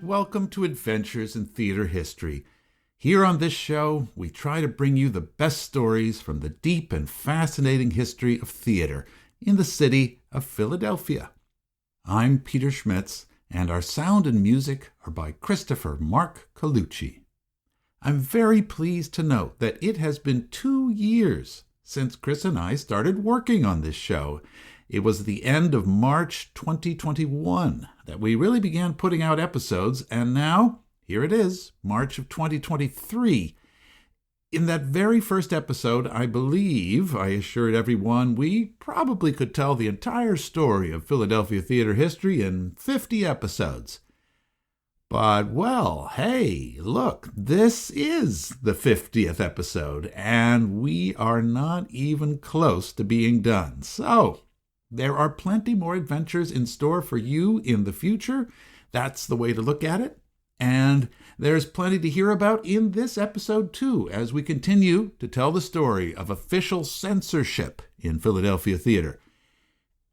Welcome to Adventures in Theater History. Here on this show, we try to bring you the best stories from the deep and fascinating history of theater in the city of Philadelphia. I'm Peter Schmitz, and our sound and music are by Christopher Mark Colucci. I'm very pleased to note that it has been 2 years since Chris and I started working on this show. It was the end of March 2021 that we really began putting out episodes, and now, here it is, March of 2023. In that very first episode, I believe I assured everyone we probably could tell the entire story of Philadelphia theater history in 50 episodes. But, well, hey, look, this is the 50th episode, and we are not even close to being done. So, there are plenty more adventures in store for you in the future. That's the way to look at it. And there's plenty to hear about in this episode, too, as we continue to tell the story of official censorship in Philadelphia theater.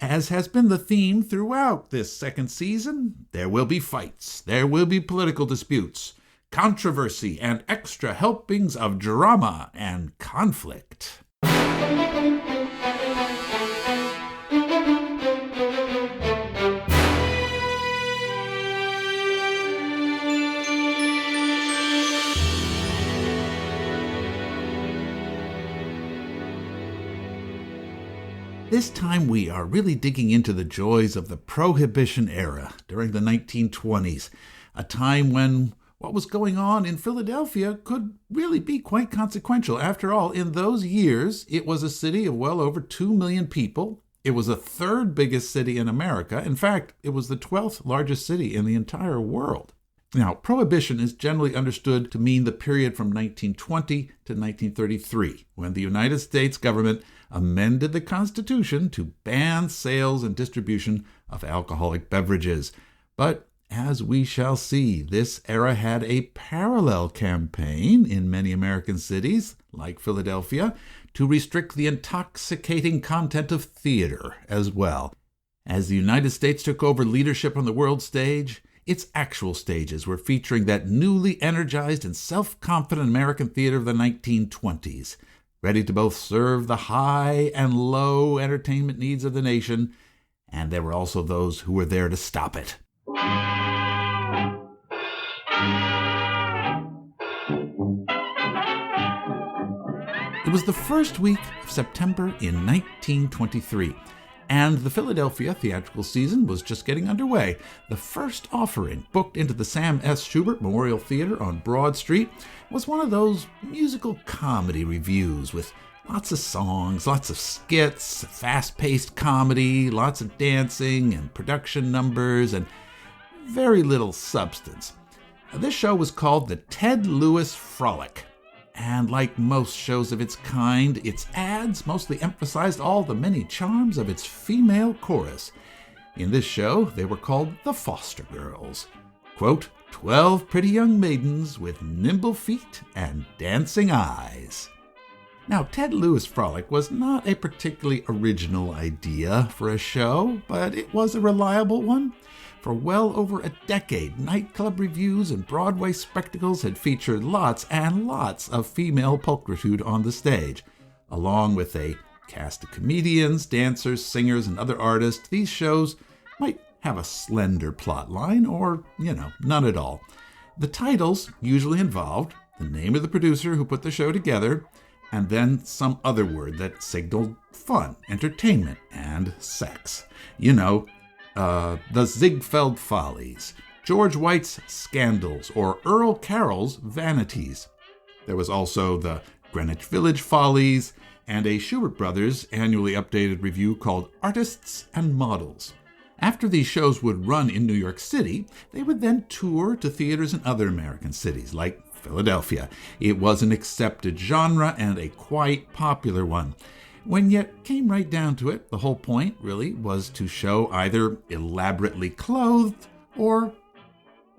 As has been the theme throughout this second season, there will be fights, there will be political disputes, controversy, and extra helpings of drama and conflict. This time we are really digging into the joys of the Prohibition Era during the 1920s, a time when what was going on in Philadelphia could really be quite consequential. After all, in those years, it was a city of well over 2 million people. It was the third biggest city in America. In fact, it was the 12th largest city in the entire world. Now, Prohibition is generally understood to mean the period from 1920 to 1933, when the United States government amended the Constitution to ban sales and distribution of alcoholic beverages. But as we shall see, this era had a parallel campaign in many American cities, like Philadelphia, to restrict the intoxicating content of theater as well. As the United States took over leadership on the world stage, its actual stages were featuring that newly energized and self-confident American theater of the 1920s, ready to both serve the high and low entertainment needs of the nation, and there were also those who were there to stop it. It was the first week of September in 1923. And the Philadelphia theatrical season was just getting underway. The first offering, booked into the Sam S. Schubert Memorial Theater on Broad Street, was one of those musical comedy revues with lots of songs, lots of skits, fast-paced comedy, lots of dancing and production numbers, and very little substance. This show was called the Ted Lewis Frolic. And like most shows of its kind, its ads mostly emphasized all the many charms of its female chorus. In this show, they were called the Foster Girls. Quote, 12 pretty young maidens with nimble feet and dancing eyes. Now, Ted Lewis Frolic was not a particularly original idea for a show, but it was a reliable one. For well over a decade, nightclub revues and Broadway spectacles had featured lots and lots of female pulchritude on the stage. Along with a cast of comedians, dancers, singers, and other artists, these shows might have a slender plot line or, none at all. The titles usually involved the name of the producer who put the show together, and then some other word that signaled fun, entertainment, and sex. The Ziegfeld Follies, George White's Scandals, or Earl Carroll's Vanities. There was also the Greenwich Village Follies and a Schubert Brothers annually updated review called Artists and Models. After these shows would run in New York City, they would then tour to theaters in other American cities, like Philadelphia. It was an accepted genre and a quite popular one. When you came right down to it, the whole point, really, was to show either elaborately clothed or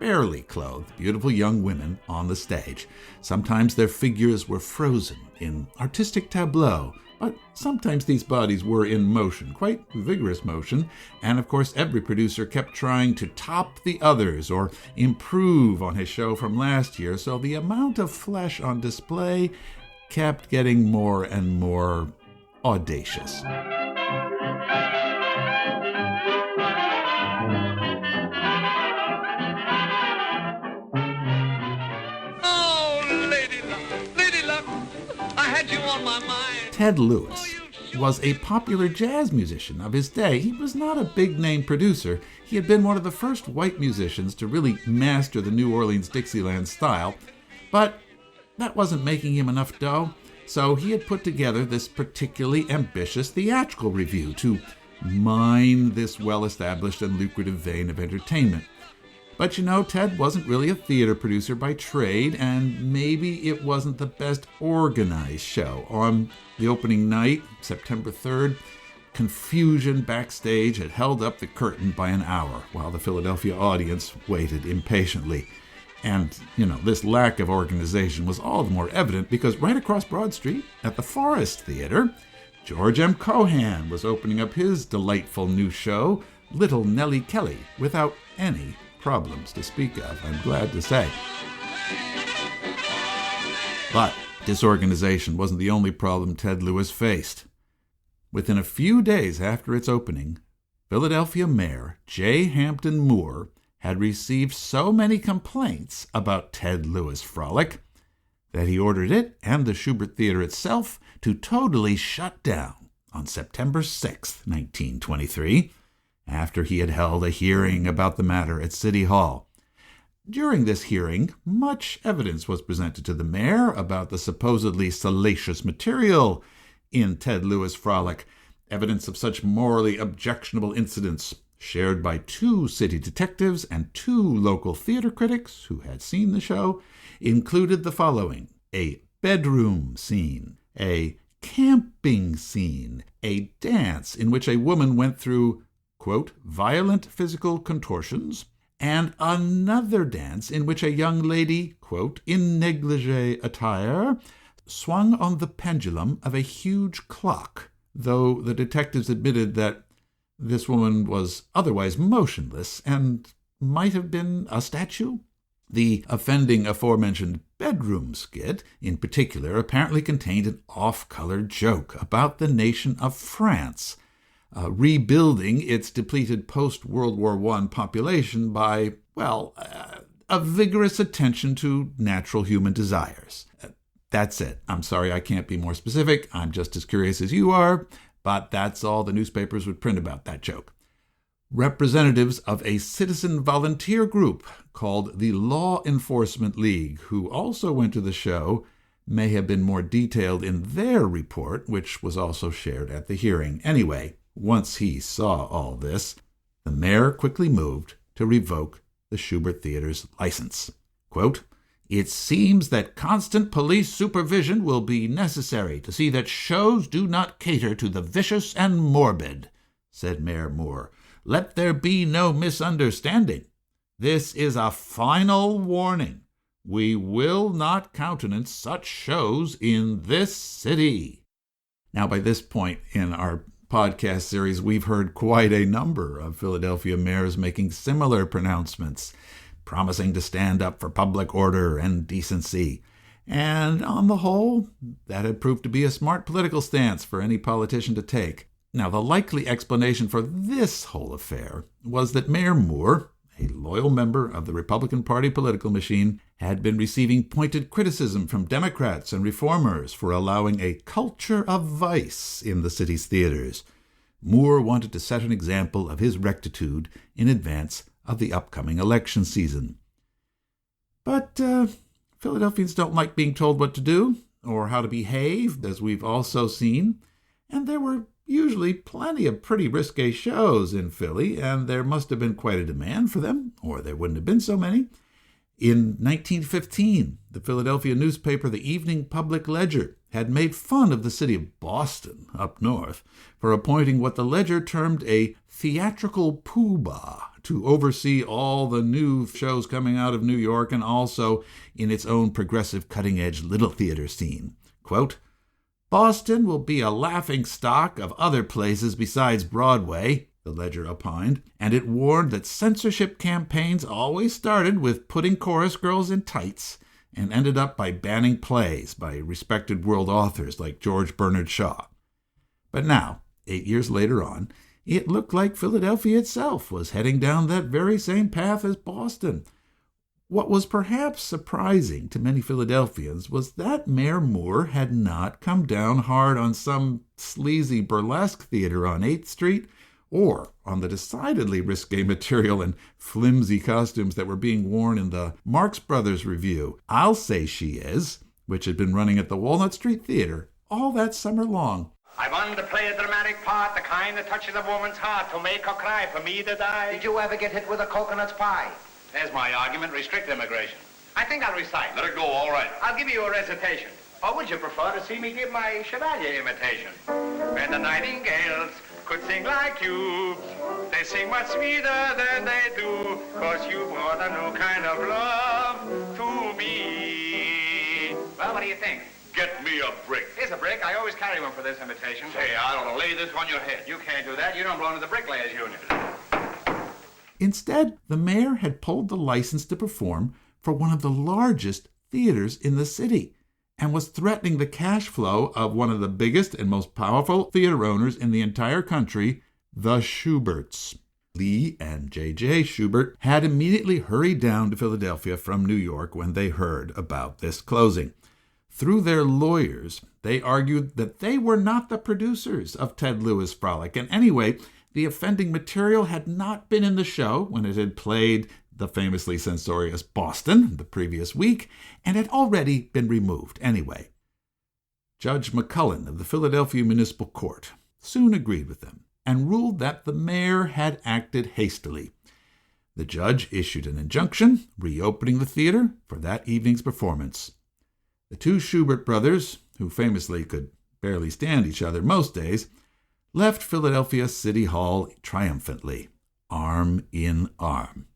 barely clothed, beautiful young women on the stage. Sometimes their figures were frozen in artistic tableau, but sometimes these bodies were in motion, quite vigorous motion, and of course every producer kept trying to top the others or improve on his show from last year, so the amount of flesh on display kept getting more and more audacious. Ted Lewis was a popular jazz musician of his day. He was not a big-name producer. He had been one of the first white musicians to really master the New Orleans Dixieland style, but that wasn't making him enough dough, so he had put together this particularly ambitious theatrical review to mine this well-established and lucrative vein of entertainment. But Ted wasn't really a theater producer by trade, and maybe it wasn't the best organized show. On the opening night, September 3rd, confusion backstage had held up the curtain by an hour while the Philadelphia audience waited impatiently. And, this lack of organization was all the more evident because right across Broad Street at the Forest Theater, George M. Cohan was opening up his delightful new show, Little Nellie Kelly, without any problems to speak of, I'm glad to say. But disorganization wasn't the only problem Ted Lewis faced. Within a few days after its opening, Philadelphia Mayor J. Hampton Moore had received so many complaints about Ted Lewis' frolic that he ordered it and the Shubert Theater itself to totally shut down on September 6, 1923, after he had held a hearing about the matter at City Hall. During this hearing, much evidence was presented to the mayor about the supposedly salacious material in Ted Lewis' frolic, evidence of such morally objectionable incidents shared by 2 city detectives and 2 local theater critics who had seen the show, included the following: a bedroom scene, a camping scene, a dance in which a woman went through, quote, violent physical contortions, and another dance in which a young lady, quote, in negligee attire, swung on the pendulum of a huge clock, though the detectives admitted that this woman was otherwise motionless and might have been a statue. The offending aforementioned bedroom skit, in particular, apparently contained an off-color joke about the nation of France, rebuilding its depleted post-World War I population by, a vigorous attention to natural human desires. That's it. I'm sorry I can't be more specific. I'm just as curious as you are, but that's all the newspapers would print about that joke. Representatives of a citizen volunteer group called the Law Enforcement League, who also went to the show, may have been more detailed in their report, which was also shared at the hearing. Anyway, once he saw all this, the mayor quickly moved to revoke the Shubert Theater's license. Quote, "It seems that constant police supervision will be necessary to see that shows do not cater to the vicious and morbid," said Mayor Moore. "Let there be no misunderstanding. This is a final warning. We will not countenance such shows in this city." Now, by this point in our podcast series, we've heard quite a number of Philadelphia mayors making similar pronouncements, promising to stand up for public order and decency. And on the whole, that had proved to be a smart political stance for any politician to take. Now, the likely explanation for this whole affair was that Mayor Moore, a loyal member of the Republican Party political machine, had been receiving pointed criticism from Democrats and reformers for allowing a culture of vice in the city's theaters. Moore wanted to set an example of his rectitude in advance of the upcoming election season. But Philadelphians don't like being told what to do or how to behave, as we've also seen, and there were usually plenty of pretty risque shows in Philly, and there must have been quite a demand for them, or there wouldn't have been so many. In 1915, the Philadelphia newspaper The Evening Public Ledger had made fun of the city of Boston, up north, for appointing what the Ledger termed a theatrical poobah to oversee all the new shows coming out of New York and also in its own progressive cutting-edge little theater scene. Quote, "Boston will be a laughing stock of other places besides Broadway," the Ledger opined, and it warned that censorship campaigns always started with putting chorus girls in tights and ended up by banning plays by respected world authors like George Bernard Shaw. But now, 8 years later on, it looked like Philadelphia itself was heading down that very same path as Boston. What was perhaps surprising to many Philadelphians was that Mayor Moore had not come down hard on some sleazy burlesque theater on 8th Street or on the decidedly risque material and flimsy costumes that were being worn in the Marx Brothers review, "I'll Say She Is," which had been running at the Walnut Street Theater all that summer long. I want to play a dramatic part, the kind that touches a woman's heart, to make her cry, for me to die. Did you ever get hit with a coconut pie? There's my argument, restrict immigration. I think I'll recite. Let it go, all right. I'll give you a recitation. Or would you prefer to see me give my Chevalier imitation? When the nightingales could sing like you, they sing much sweeter than they do, 'cause you brought a new kind of love to me. Well, what do you think? Get me a brick. Here's a brick. I always carry one for this imitation. Say, I ought to lay this on your head. You can't do that. You don't belong to the Bricklayers Union. Instead, the mayor had pulled the license to perform for one of the largest theaters in the city and was threatening the cash flow of one of the biggest and most powerful theater owners in the entire country, the Shuberts. Lee and J.J. Shubert had immediately hurried down to Philadelphia from New York when they heard about this closing. Through their lawyers, they argued that they were not the producers of Ted Lewis' Frolic, and anyway, the offending material had not been in the show when it had played the famously censorious Boston the previous week, and had already been removed anyway. Judge McCullen of the Philadelphia Municipal Court soon agreed with them and ruled that the mayor had acted hastily. The judge issued an injunction reopening the theater for that evening's performance. The two Shubert brothers, who famously could barely stand each other most days, left Philadelphia City Hall triumphantly, arm in arm.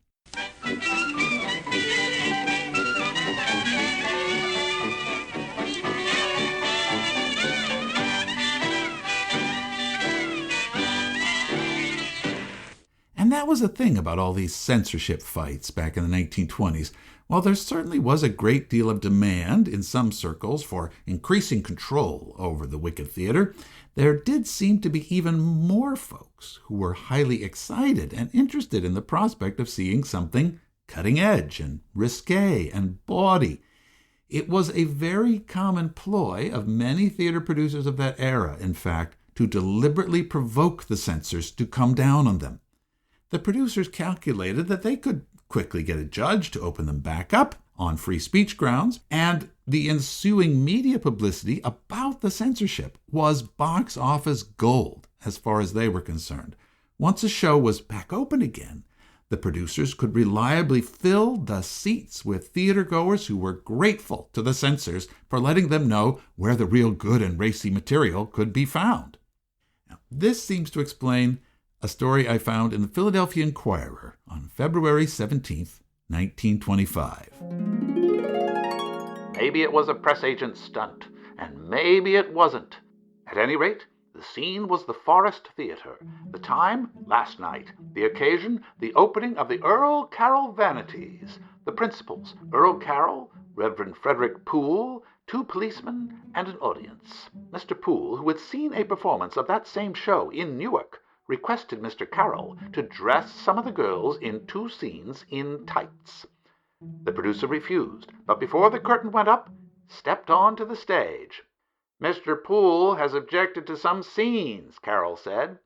And that was the thing about all these censorship fights back in the 1920s. While there certainly was a great deal of demand in some circles for increasing control over the wicked theater, there did seem to be even more folks who were highly excited and interested in the prospect of seeing something cutting edge and risque and bawdy. It was a very common ploy of many theater producers of that era, in fact, to deliberately provoke the censors to come down on them. The producers calculated that they could quickly get a judge to open them back up on free speech grounds, and the ensuing media publicity about the censorship was box office gold as far as they were concerned. Once a show was back open again, the producers could reliably fill the seats with theatergoers who were grateful to the censors for letting them know where the real good and racy material could be found. Now, this seems to explain a story I found in the Philadelphia Inquirer on February 17th, 1925. Maybe it was a press agent's stunt, and maybe it wasn't. At any rate, the scene was the Forest Theater. The time, last night. The occasion, the opening of the Earl Carroll Vanities. The principals, Earl Carroll, Reverend Frederic Poole, 2 policemen, and an audience. Mr. Poole, who had seen a performance of that same show in Newark, requested Mr. Carroll to dress some of the girls in 2 scenes in tights. The producer refused, but before the curtain went up, stepped onto the stage. "Mr. Poole has objected to some scenes," Carroll said.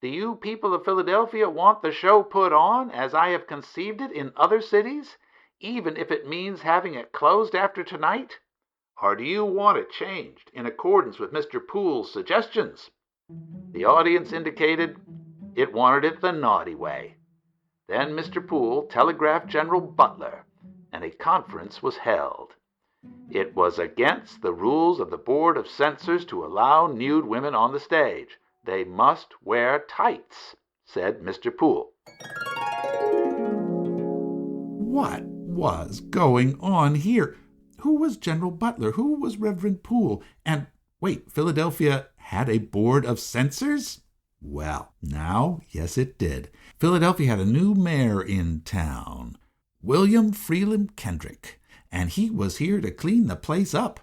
"Do you people of Philadelphia want the show put on as I have conceived it in other cities, even if it means having it closed after tonight? Or do you want it changed in accordance with Mr. Poole's suggestions?" The audience indicated it wanted it the naughty way. Then Mr. Poole telegraphed General Butler, and a conference was held. It was against the rules of the Board of Censors to allow nude women on the stage. They must wear tights, said Mr. Poole. what was going on here? Who was General Butler? Who was Reverend Poole? And wait, Philadelphia had a board of censors? Well, now, yes it did. Philadelphia had a new mayor in town, William Freeland Kendrick, and he was here to clean the place up.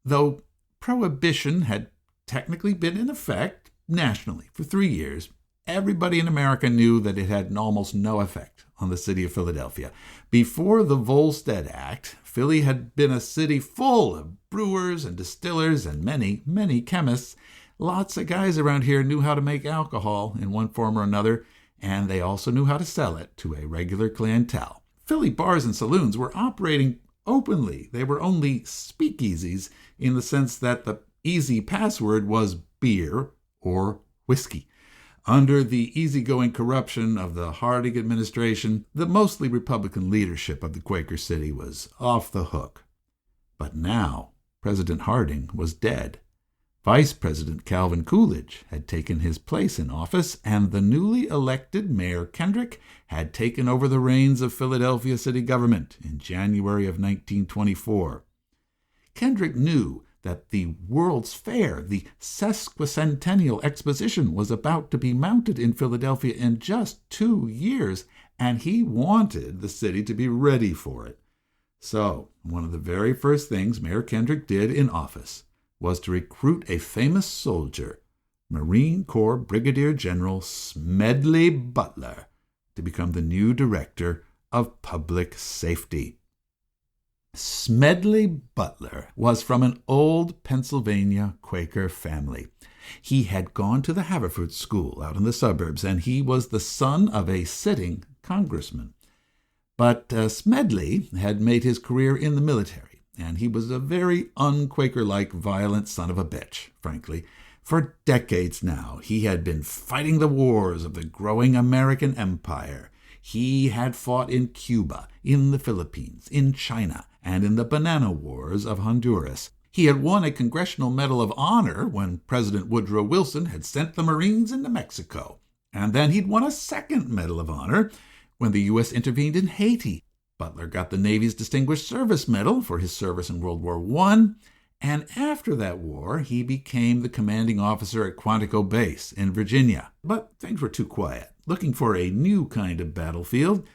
Though Prohibition had technically been in effect nationally for 3 years, everybody in America knew that it had almost no effect on the city of Philadelphia. Before the Volstead Act, Philly had been a city full of brewers and distillers and many, many chemists. Lots of guys around here knew how to make alcohol in one form or another, and they also knew how to sell it to a regular clientele. Philly bars and saloons were operating openly. They were only speakeasies in the sense that the easy password was beer or whiskey. Under the easygoing corruption of the Harding administration, the mostly Republican leadership of the Quaker City was off the hook. But now President Harding was dead. Vice President Calvin Coolidge had taken his place in office, and the newly elected Mayor Kendrick had taken over the reins of Philadelphia city government in January of 1924. Kendrick knew that the World's Fair, the sesquicentennial exposition, was about to be mounted in Philadelphia in just 2 years, and he wanted the city to be ready for it. So, one of the very first things Mayor Kendrick did in office was to recruit a famous soldier, Marine Corps Brigadier General Smedley Butler, to become the new director of public safety. Smedley Butler was from an old Pennsylvania Quaker family. He had gone to the Haverford School out in the suburbs, and he was the son of a sitting congressman. But Smedley had made his career in the military, and he was a very un-Quaker-like violent son of a bitch, frankly. For decades now, he had been fighting the wars of the growing American empire. He had fought in Cuba, in the Philippines, in China, and in the Banana Wars of Honduras. He had won a Congressional Medal of Honor when President Woodrow Wilson had sent the Marines into Mexico. And then he'd won a second Medal of Honor when the U.S. intervened in Haiti. Butler got the Navy's Distinguished Service Medal for his service in World War I, and after that war, he became the commanding officer at Quantico Base in Virginia. But things were too quiet. Looking for a new kind of battlefield,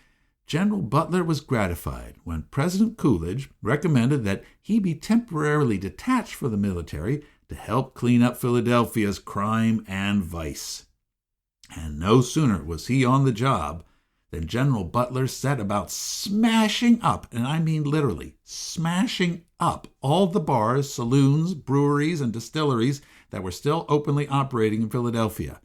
General Butler was gratified when President Coolidge recommended that he be temporarily detached from the military to help clean up Philadelphia's crime and vice. And no sooner was he on the job than General Butler set about smashing up, and I mean literally smashing up, all the bars, saloons, breweries, and distilleries that were still openly operating in Philadelphia.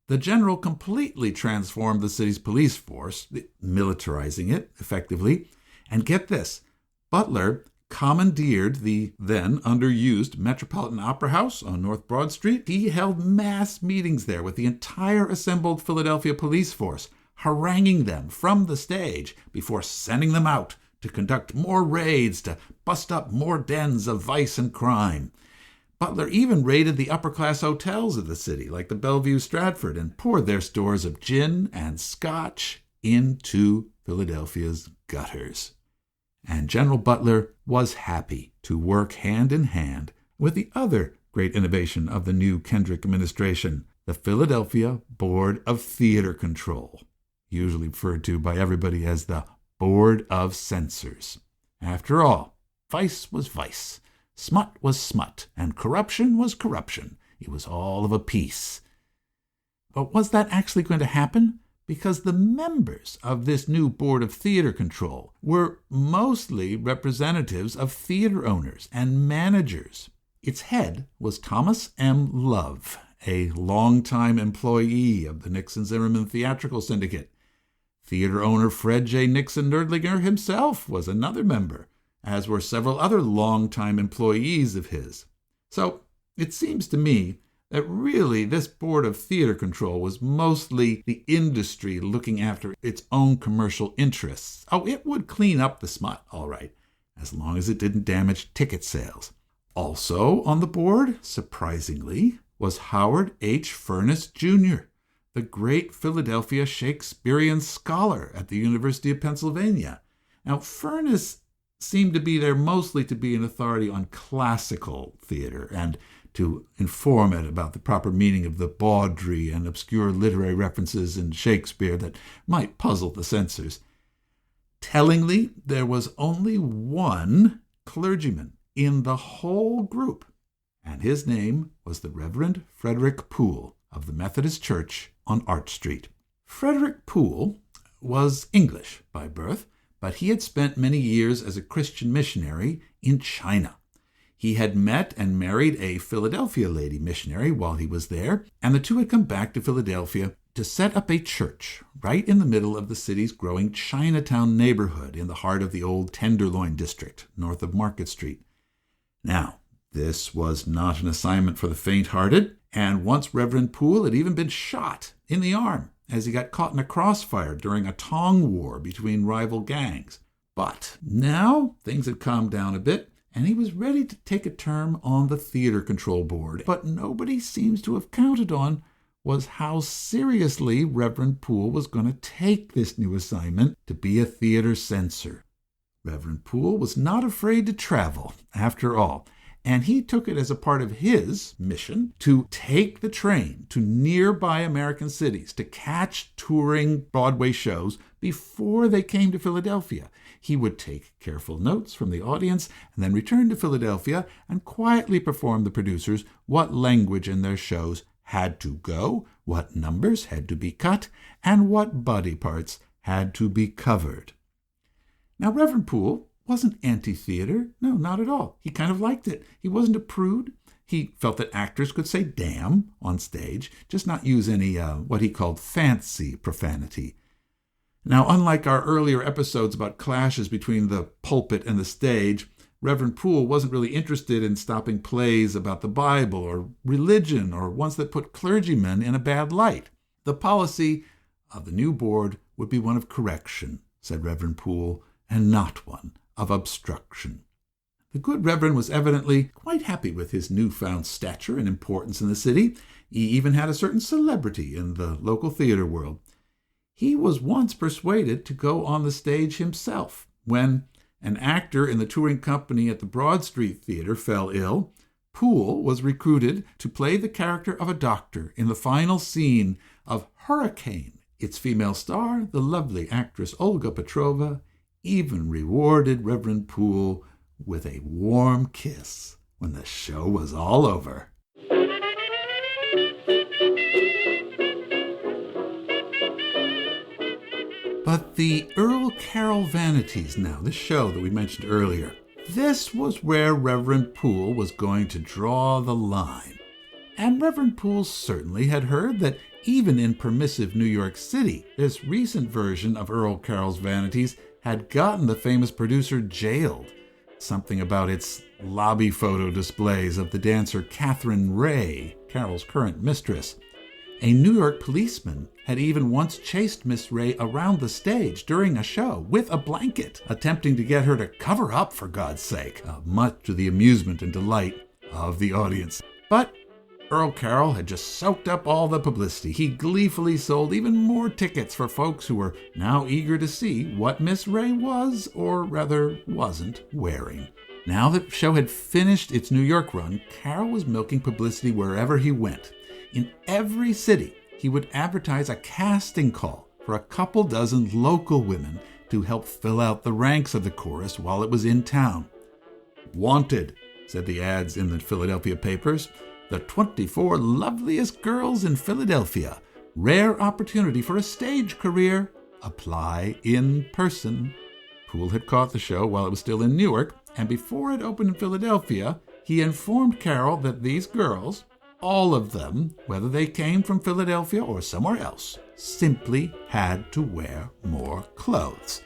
The general completely transformed the city's police force, militarizing it effectively. And get this, Butler commandeered the then underused Metropolitan Opera House on North Broad Street. He held mass meetings there with the entire assembled Philadelphia police force, haranguing them from the stage before sending them out to conduct more raids, to bust up more dens of vice and crime. Butler even raided the upper-class hotels of the city, like the Bellevue Stratford, and poured their stores of gin and scotch into Philadelphia's gutters. And General Butler was happy to work hand in hand with the other great innovation of the new Kendrick administration, the Philadelphia Board of Theater Control, usually referred to by everybody as the Board of Censors. After all, vice was vice. Smut was smut, and corruption was corruption. It was all of a piece. But was that actually going to happen? Because the members of this new Board of Theater Control were mostly representatives of theater owners and managers. Its head was Thomas M. Love, a longtime employee of the Nixon-Zimmerman Theatrical Syndicate. Theater owner Fred J. Nixon Nerdlinger himself was another member, as were several other longtime employees of his. So it seems to me that really this Board of Theater Control was mostly the industry looking after its own commercial interests. Oh, it would clean up the smut, all right, as long as it didn't damage ticket sales. Also on the board, surprisingly, was Howard H. Furness, Jr., the great Philadelphia Shakespearean scholar at the University of Pennsylvania. Now, Furness seemed to be there mostly to be an authority on classical theater and to inform it about the proper meaning of the bawdry and obscure literary references in Shakespeare that might puzzle the censors. Tellingly, there was only one clergyman in the whole group, and his name was the Reverend Frederic Poole of the Methodist Church on Arch Street. Frederic Poole was English by birth, but he had spent many years as a Christian missionary in China. He had met and married a Philadelphia lady missionary while he was there, and the two had come back to Philadelphia to set up a church right in the middle of the city's growing Chinatown neighborhood in the heart of the old Tenderloin district, north of Market Street. Now, this was not an assignment for the faint-hearted, and once Reverend Poole had even been shot in the arm as he got caught in a crossfire during a tong war between rival gangs. But now things had calmed down a bit, and he was ready to take a term on the theater control board. But nobody seems to have counted on was how seriously Reverend Poole was going to take this new assignment to be a theater censor. Reverend Poole was not afraid to travel, after all, and he took it as a part of his mission to take the train to nearby American cities to catch touring Broadway shows before they came to Philadelphia. He would take careful notes from the audience and then return to Philadelphia and quietly perform the producers what language in their shows had to go, what numbers had to be cut, and what body parts had to be covered. Now, Reverend Poole wasn't anti-theater. No, not at all. He kind of liked it. He wasn't a prude. He felt that actors could say damn on stage, just not use any what he called fancy profanity. Now, unlike our earlier episodes about clashes between the pulpit and the stage, Reverend Poole wasn't really interested in stopping plays about the Bible or religion or ones that put clergymen in a bad light. The policy of the new board would be one of correction, said Reverend Poole, and not one of obstruction. The good Reverend was evidently quite happy with his newfound stature and importance in the city. He even had a certain celebrity in the local theater world. He was once persuaded to go on the stage himself when an actor in the touring company at the Broad Street Theater fell ill. Poole was recruited to play the character of a doctor in the final scene of Hurricane. Its female star, the lovely actress Olga Petrova, even rewarded Reverend Poole with a warm kiss when the show was all over. But the Earl Carroll Vanities now, this show that we mentioned earlier, this was where Reverend Poole was going to draw the line. And Reverend Poole certainly had heard that even in permissive New York City, this recent version of Earl Carroll's Vanities had gotten the famous producer jailed. Something about its lobby photo displays of the dancer Catherine Ray, Carroll's current mistress. A New York policeman had even once chased Miss Ray around the stage during a show with a blanket, attempting to get her to cover up, for God's sake, much to the amusement and delight of the audience. But Earl Carroll had just soaked up all the publicity. He gleefully sold even more tickets for folks who were now eager to see what Miss Ray was, or rather wasn't, wearing. Now that the show had finished its New York run, Carroll was milking publicity wherever he went. In every city, he would advertise a casting call for a couple dozen local women to help fill out the ranks of the chorus while it was in town. "Wanted," said the ads in the Philadelphia papers. "The 24 loveliest girls in Philadelphia. Rare opportunity for a stage career. Apply in person." Poole had caught the show while it was still in Newark, and before it opened in Philadelphia, he informed Carroll that these girls, all of them, whether they came from Philadelphia or somewhere else, simply had to wear more clothes.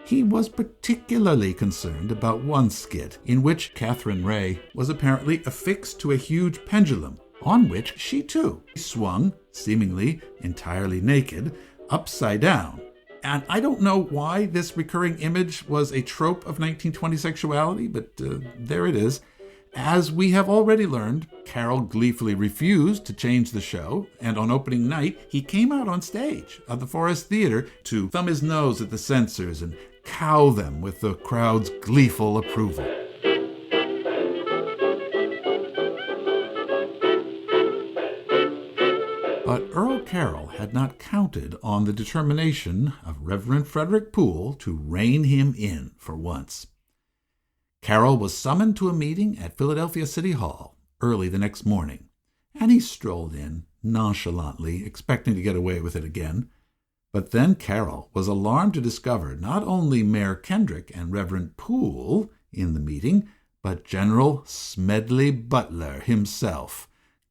He was particularly concerned about one skit in which Catherine Ray was apparently affixed to a huge pendulum, on which she too swung, seemingly entirely naked, upside down. And I don't know why this recurring image was a trope of 1920 sexuality, but there it is. As we have already learned, Carroll gleefully refused to change the show, and on opening night, he came out on stage of the Forest Theater to thumb his nose at the censors and cow them with the crowd's gleeful approval. But Earl Carroll had not counted on the determination of Reverend Frederic Poole to rein him in for once. Carroll was summoned to a meeting at Philadelphia City Hall early the next morning, and he strolled in nonchalantly, expecting to get away with it again. But then Carroll was alarmed to discover not only Mayor Kendrick and Reverend Poole in the meeting, but General Smedley Butler himself,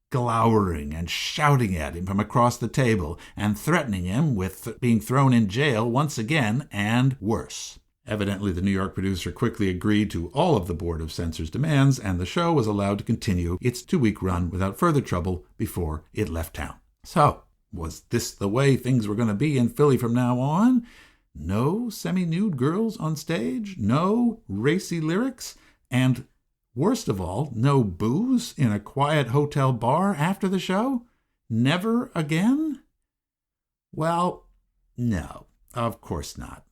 glowering and shouting at him from across the table and threatening him with being thrown in jail once again and worse. Evidently, the New York producer quickly agreed to all of the Board of Censors' demands, and the show was allowed to continue its 2-week run without further trouble before it left town. So, was this the way things were going to be in Philly from now on? No semi-nude girls on stage, no racy lyrics, and worst of all, no booze in a quiet hotel bar after the show? Never again? Well, no, of course not.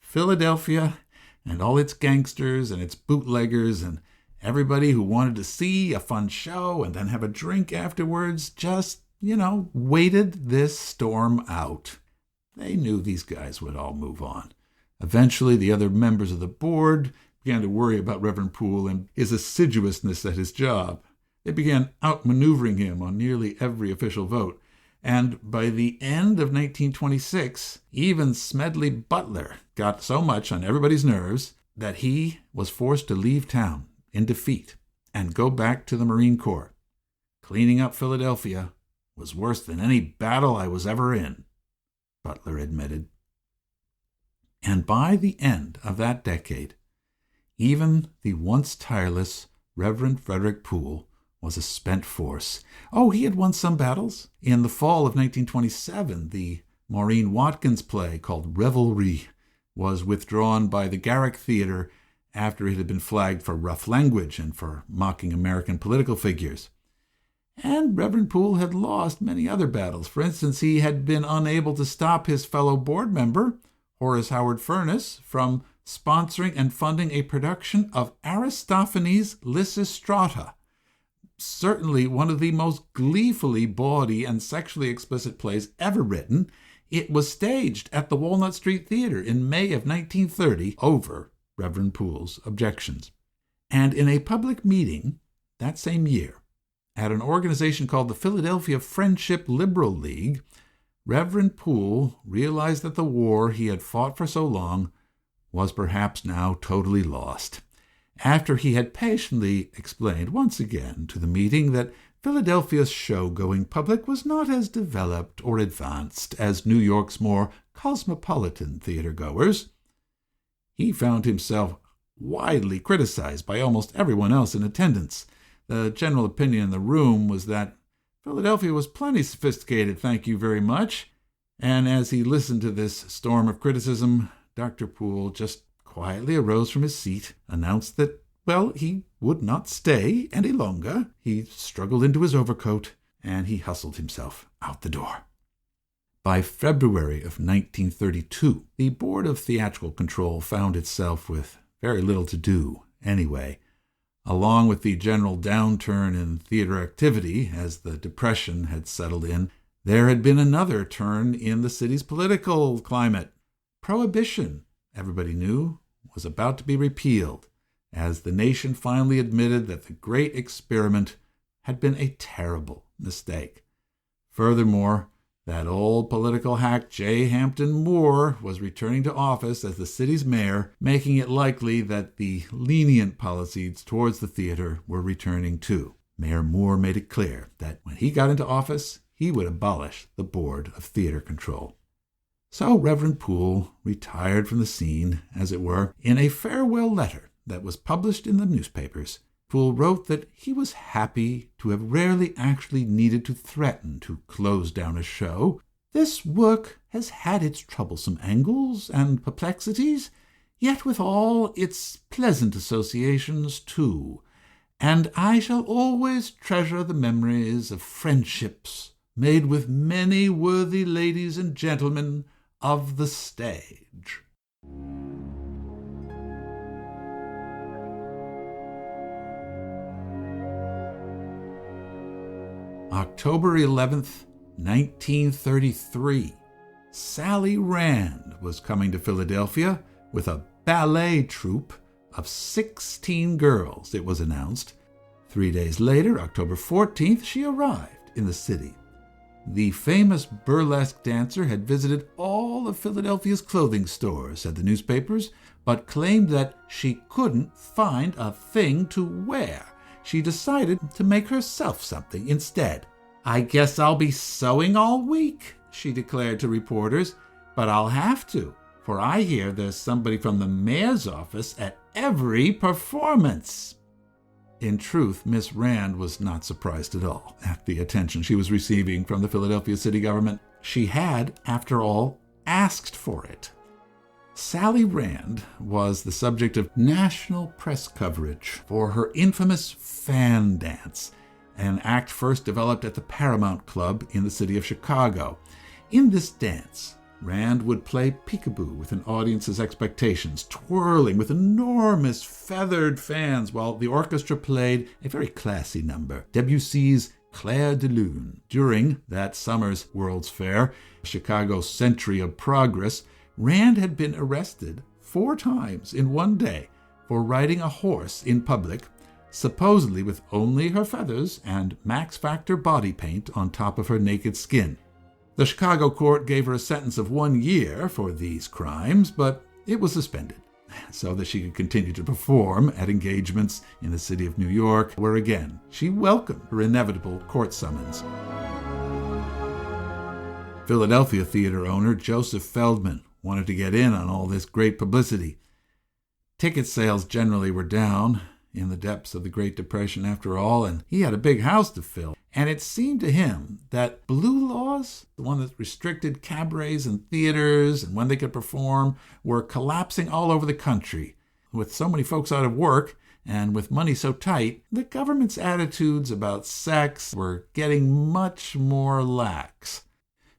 Philadelphia and all its gangsters and its bootleggers and everybody who wanted to see a fun show and then have a drink afterwards just, waited this storm out. They knew these guys would all move on. Eventually, the other members of the board began to worry about Reverend Poole and his assiduousness at his job. They began outmaneuvering him on nearly every official vote. And by the end of 1926, even Smedley Butler got so much on everybody's nerves that he was forced to leave town in defeat and go back to the Marine Corps. Cleaning up Philadelphia was worse than any battle I was ever in, Butler admitted. And by the end of that decade, even the once tireless Reverend Frederic Poole was a spent force. Oh, he had won some battles. In the fall of 1927, the Maureen Watkins play called Revelry was withdrawn by the Garrick Theater after it had been flagged for rough language and for mocking American political figures. And Reverend Poole had lost many other battles. For instance, he had been unable to stop his fellow board member, Horace Howard Furness, from sponsoring and funding a production of Aristophanes' Lysistrata, certainly one of the most gleefully bawdy and sexually explicit plays ever written. It was staged at the Walnut Street Theater in May of 1930 over Reverend Poole's objections. And in a public meeting that same year, at an organization called the Philadelphia Friendship Liberal League, Reverend Poole realized that the war he had fought for so long was perhaps now totally lost. After he had patiently explained once again to the meeting that Philadelphia's show-going public was not as developed or advanced as New York's more cosmopolitan theater-goers, he found himself widely criticized by almost everyone else in attendance. The general opinion in the room was that Philadelphia was plenty sophisticated, thank you very much. And as he listened to this storm of criticism, Dr. Poole just quietly arose from his seat, announced that, he would not stay any longer. He struggled into his overcoat, and he hustled himself out the door. By February of 1932, the Board of Theatrical Control found itself with very little to do anyway. Along with the general downturn in theater activity as the Depression had settled in, there had been another turn in the city's political climate. Prohibition, everybody knew, was about to be repealed, as the nation finally admitted that the great experiment had been a terrible mistake. Furthermore, that old political hack J. Hampton Moore was returning to office as the city's mayor, making it likely that the lenient policies towards the theater were returning too. Mayor Moore made it clear that when he got into office, he would abolish the Board of Theater Control. So Reverend Poole retired from the scene, as it were, in a farewell letter that was published in the newspapers. Poole wrote that he was happy to have rarely actually needed to threaten to close down a show. This work has had its troublesome angles and perplexities, yet with all its pleasant associations too, and I shall always treasure the memories of friendships made with many worthy ladies and gentlemen of the stage. October 11th, 1933. Sally Rand was coming to Philadelphia with a ballet troupe of 16 girls, it was announced. 3 days later, October 14th, she arrived in the city. The famous burlesque dancer had visited all of Philadelphia's clothing stores, said the newspapers, but claimed that she couldn't find a thing to wear. She decided to make herself something instead. "I guess I'll be sewing all week," she declared to reporters, "but I'll have to, for I hear there's somebody from the mayor's office at every performance." In truth, Miss Rand was not surprised at all at the attention she was receiving from the Philadelphia city government. She had, after all, asked for it. Sally Rand was the subject of national press coverage for her infamous fan dance, an act first developed at the Paramount Club in the city of Chicago. In this dance, Rand would play peekaboo with an audience's expectations, twirling with enormous feathered fans while the orchestra played a very classy number, Debussy's Clair de Lune. During that summer's World's Fair, Chicago's Century of Progress, Rand had been arrested 4 times in one day for riding a horse in public, supposedly with only her feathers and Max Factor body paint on top of her naked skin. The Chicago court gave her a sentence of 1 year for these crimes, but it was suspended so that she could continue to perform at engagements in the city of New York, where again she welcomed her inevitable court summons. Philadelphia theater owner Joseph Feldman wanted to get in on all this great publicity. Ticket sales generally were down in the depths of the Great Depression after all, and he had a big house to fill. And it seemed to him that blue laws, the one that restricted cabarets and theaters and when they could perform, were collapsing all over the country. With so many folks out of work and with money so tight, the government's attitudes about sex were getting much more lax.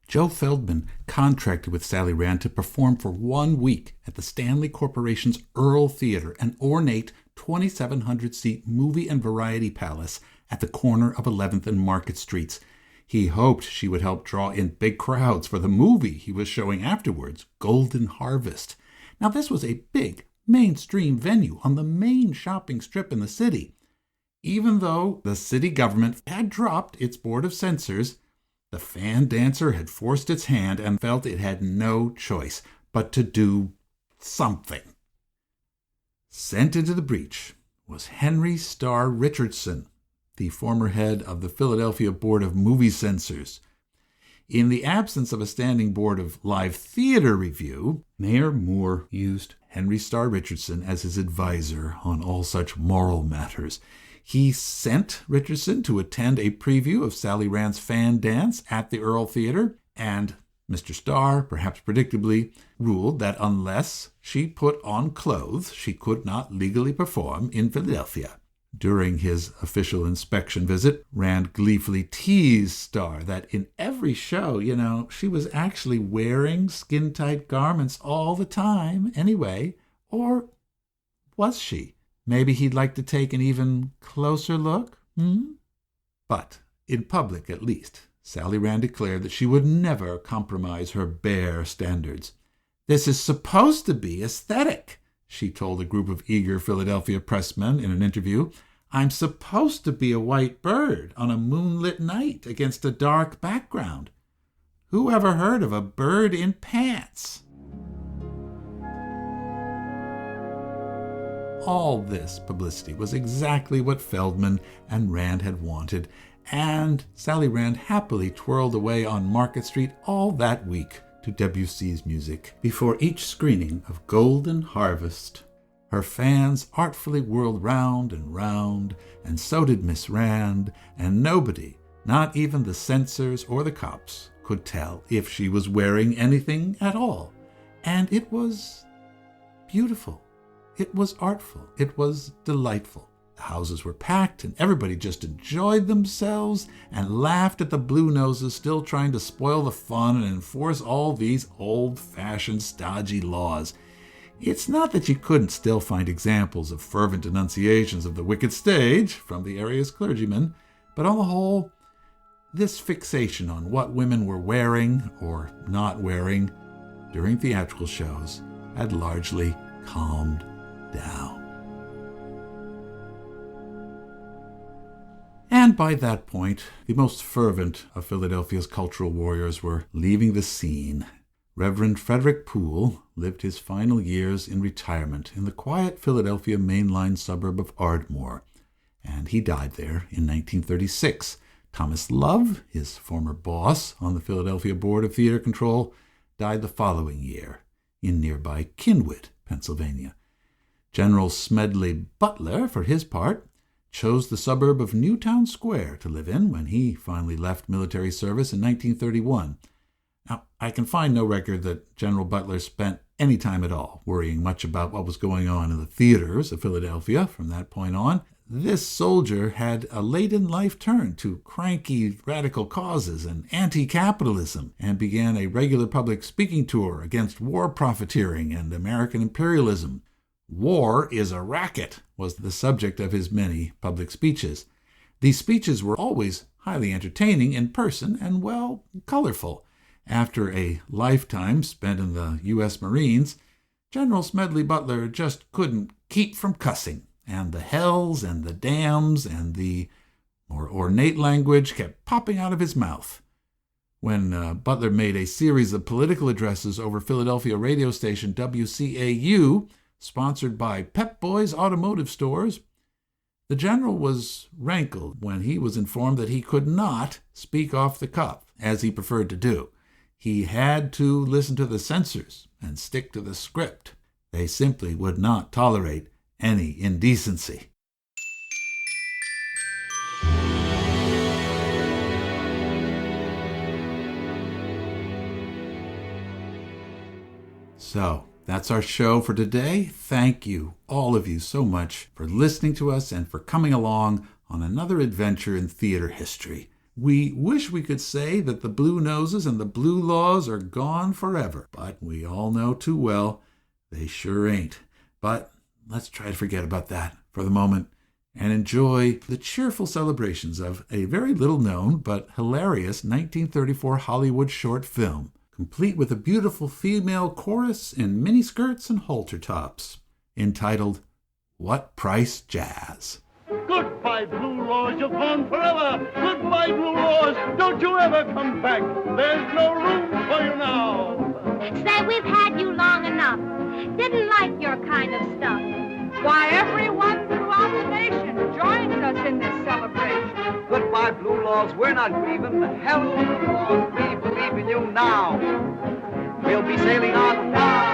Joe Feldman contracted with Sally Rand to perform for 1 week at the Stanley Corporation's Earl Theater, an ornate 2,700-seat movie and variety palace at the corner of 11th and Market Streets. He hoped she would help draw in big crowds for the movie he was showing afterwards, Golden Harvest. Now, this was a big, mainstream venue on the main shopping strip in the city. Even though the city government had dropped its board of censors, the fan dancer had forced its hand and felt it had no choice but to do something. Sent into the breach was Henry Starr Richardson, the former head of the Philadelphia Board of Movie Censors. In the absence of a standing board of live theater review, Mayor Moore used Henry Starr Richardson as his advisor on all such moral matters. He sent Richardson to attend a preview of Sally Rand's fan dance at the Earl Theater, and Mr. Starr, perhaps predictably, ruled that unless she put on clothes, she could not legally perform in Philadelphia. During his official inspection visit, Rand gleefully teased Starr that in every show, she was actually wearing skin-tight garments all the time anyway. Or was she? Maybe he'd like to take an even closer look? But, in public at least, Sally Rand declared that she would never compromise her bare standards. "This is supposed to be aesthetic," she told a group of eager Philadelphia pressmen in an interview. "I'm supposed to be a white bird on a moonlit night against a dark background. Who ever heard of a bird in pants?" All this publicity was exactly what Feldman and Rand had wanted, and Sally Rand happily twirled away on Market Street all that week to Debussy's music. Before each screening of Golden Harvest, her fans artfully whirled round, and so did Miss Rand, and nobody, not even the censors or the cops, could tell if she was wearing anything at all. And it was beautiful. It was artful. It was delightful. The houses were packed, and everybody just enjoyed themselves and laughed at the blue noses still trying to spoil the fun and enforce all these old-fashioned, stodgy laws. It's not that you couldn't still find examples of fervent denunciations of the wicked stage from the area's clergymen, but on the whole, this fixation on what women were wearing or not wearing during theatrical shows had largely calmed down. And by that point, the most fervent of Philadelphia's cultural warriors were leaving the scene. Reverend Frederic Poole lived his final years in retirement in the quiet Philadelphia mainline suburb of Ardmore, and he died there in 1936. Thomas Love, his former boss on the Philadelphia Board of Theater Control, died the following year in nearby Kinwood, Pennsylvania. General Smedley Butler, for his part, chose the suburb of Newtown Square to live in when he finally left military service in 1931. Now, I can find no record that General Butler spent any time at all worrying much about what was going on in the theaters of Philadelphia from that point on. This soldier had a late-in-life turn to cranky radical causes and anti-capitalism and began a regular public speaking tour against war profiteering and American imperialism. War is a racket was the subject of his many public speeches. These speeches were always highly entertaining in person and, well, colorful. After a lifetime spent in the U.S. Marines, General Smedley Butler just couldn't keep from cussing, and the hells and the damns and the more ornate language kept popping out of his mouth. When Butler made a series of political addresses over Philadelphia radio station WCAU, sponsored by Pep Boys Automotive Stores, the general was rankled when he was informed that he could not speak off the cuff, as he preferred to do. He had to listen to the censors and stick to the script. They simply would not tolerate any indecency. So, that's our show for today. Thank you, all of you, so much for listening to us and for coming along on another adventure in theater history. We wish we could say that the blue noses and the blue laws are gone forever, but we all know too well they sure ain't. But let's try to forget about that for the moment and enjoy the cheerful celebrations of a very little-known but hilarious 1934 Hollywood short film, complete with a beautiful female chorus in miniskirts and halter tops, entitled What Price Jazz? Goodbye, blue laws, you're gone forever. Goodbye, blue laws, don't you ever come back. There's no room for you now. Say, we've had you long enough. Didn't like your kind of stuff. Why, everyone throughout the nation joins us in this celebration. Goodbye, blue laws, we're not grieving. Hello, blue laws, we believe in you now. We'll be sailing on far.